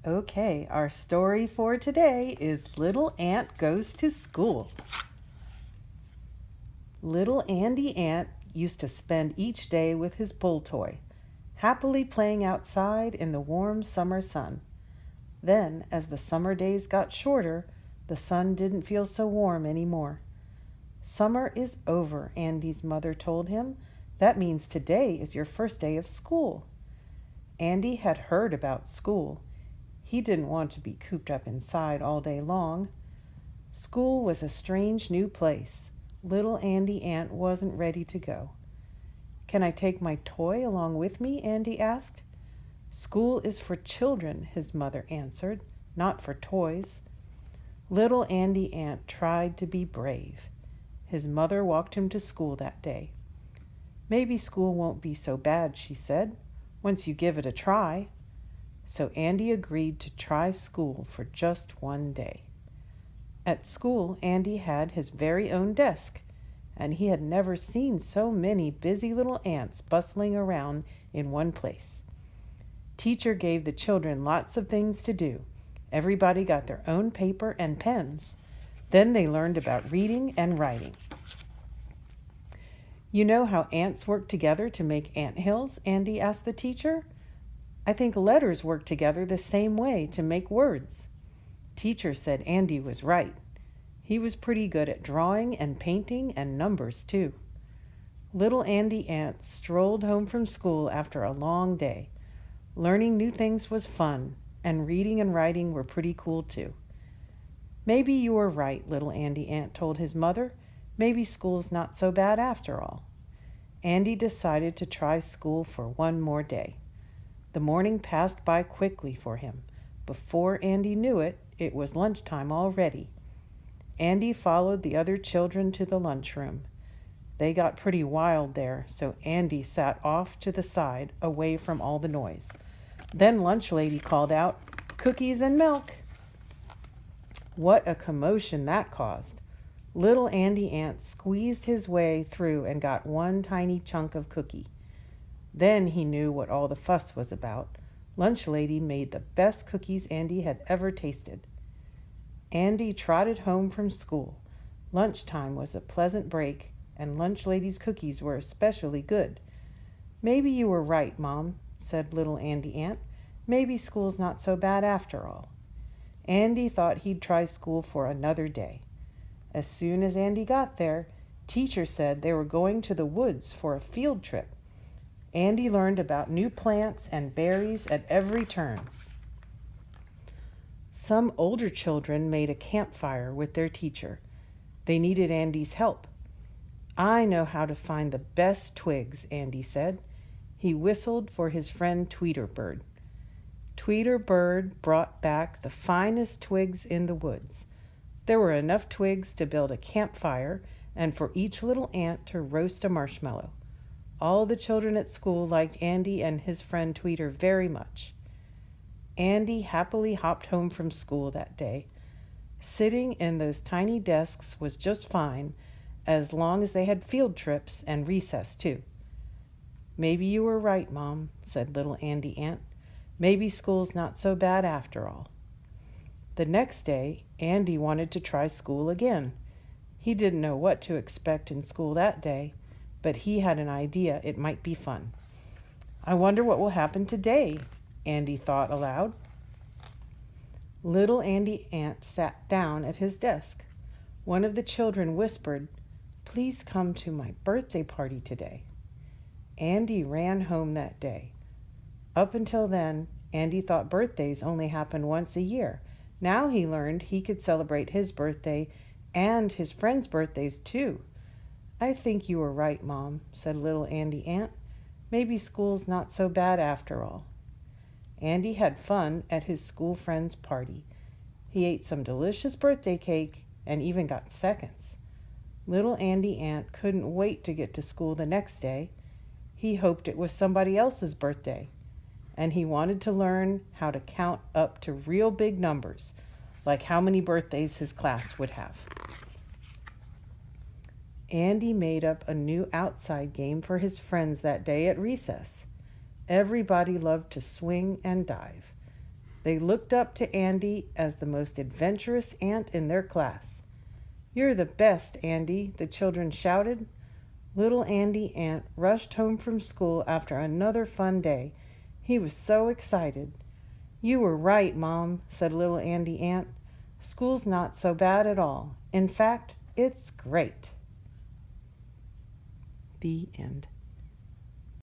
Okay, our story for today is Little Ant Goes to School. Little Andy Ant used to spend each day with his pull toy, happily playing outside in the warm summer sun. Then, as the summer days got shorter, the sun didn't feel so warm anymore. Summer is over, Andy's mother told him. That means today is your first day of school. Andy had heard about school. He didn't want to be cooped up inside all day long. School was a strange new place. Little Andy Ant wasn't ready to go. "Can I take my toy along with me?" Andy asked. "School is for children," his mother answered, "not for toys." Little Andy Ant tried to be brave. His mother walked him to school that day. "Maybe school won't be so bad," she said, "once you give it a try." So Andy agreed to try school for just one day. At school, Andy had his very own desk, and he had never seen so many busy little ants bustling around in one place. Teacher gave the children lots of things to do. Everybody got their own paper and pens. Then they learned about reading and writing. "You know how ants work together to make anthills?" Andy asked the teacher. "I think letters work together the same way to make words." Teacher said Andy was right. He was pretty good at drawing and painting and numbers too. Little Andy Ant strolled home from school after a long day. Learning new things was fun, and reading and writing were pretty cool too. "Maybe you were right," Little Andy Ant told his mother. "Maybe school's not so bad after all." Andy decided to try school for one more day. The morning passed by quickly for him. Before Andy knew it, it was lunchtime already. Andy followed the other children to the lunchroom. They got pretty wild there, so Andy sat off to the side, away from all the noise. Then Lunch Lady called out, "Cookies and milk!" What a commotion that caused. Little Andy Ant squeezed his way through and got one tiny chunk of cookie. Then he knew what all the fuss was about. Lunch Lady made the best cookies Andy had ever tasted. Andy trotted home from school. Lunchtime was a pleasant break, and Lunch Lady's cookies were especially good. "Maybe you were right, Mom," said Little Andy Ant. "Maybe school's not so bad after all." Andy thought he'd try school for another day. As soon as Andy got there, Teacher said they were going to the woods for a field trip. Andy learned about new plants and berries at every turn. Some older children made a campfire with their teacher. They needed Andy's help. "I know how to find the best twigs," Andy said. He whistled for his friend Tweeterbird. Tweeterbird brought back the finest twigs in the woods. There were enough twigs to build a campfire and for each little ant to roast a marshmallow. All the children at school liked Andy and his friend Tweeter very much. Andy happily hopped home from school that day. Sitting in those tiny desks was just fine, as long as they had field trips and recess too. "Maybe you were right, Mom," said Little Andy Ant. "Maybe school's not so bad after all." The next day, Andy wanted to try school again. He didn't know what to expect in school that day, but he had an idea it might be fun. "I wonder what will happen today," Andy thought aloud. Little Andy Ant sat down at his desk. One of the children whispered, "Please come to my birthday party today." Andy ran home that day. Up until then, Andy thought birthdays only happened once a year. Now he learned he could celebrate his birthday and his friends' birthdays too. "I think you were right, Mom," said Little Andy Ant. "Maybe school's not so bad after all." Andy had fun at his school friend's party. He ate some delicious birthday cake and even got seconds. Little Andy Ant couldn't wait to get to school the next day. He hoped it was somebody else's birthday, and he wanted to learn how to count up to real big numbers, like how many birthdays his class would have. Andy made up a new outside game for his friends that day at recess. Everybody loved to swing and dive. They looked up to Andy as the most adventurous ant in their class. "You're the best, Andy," the children shouted. Little Andy Ant rushed home from school after another fun day. He was so excited. "You were right, Mom," said little Andy Ant. "School's not so bad at all. In fact, it's great." The end.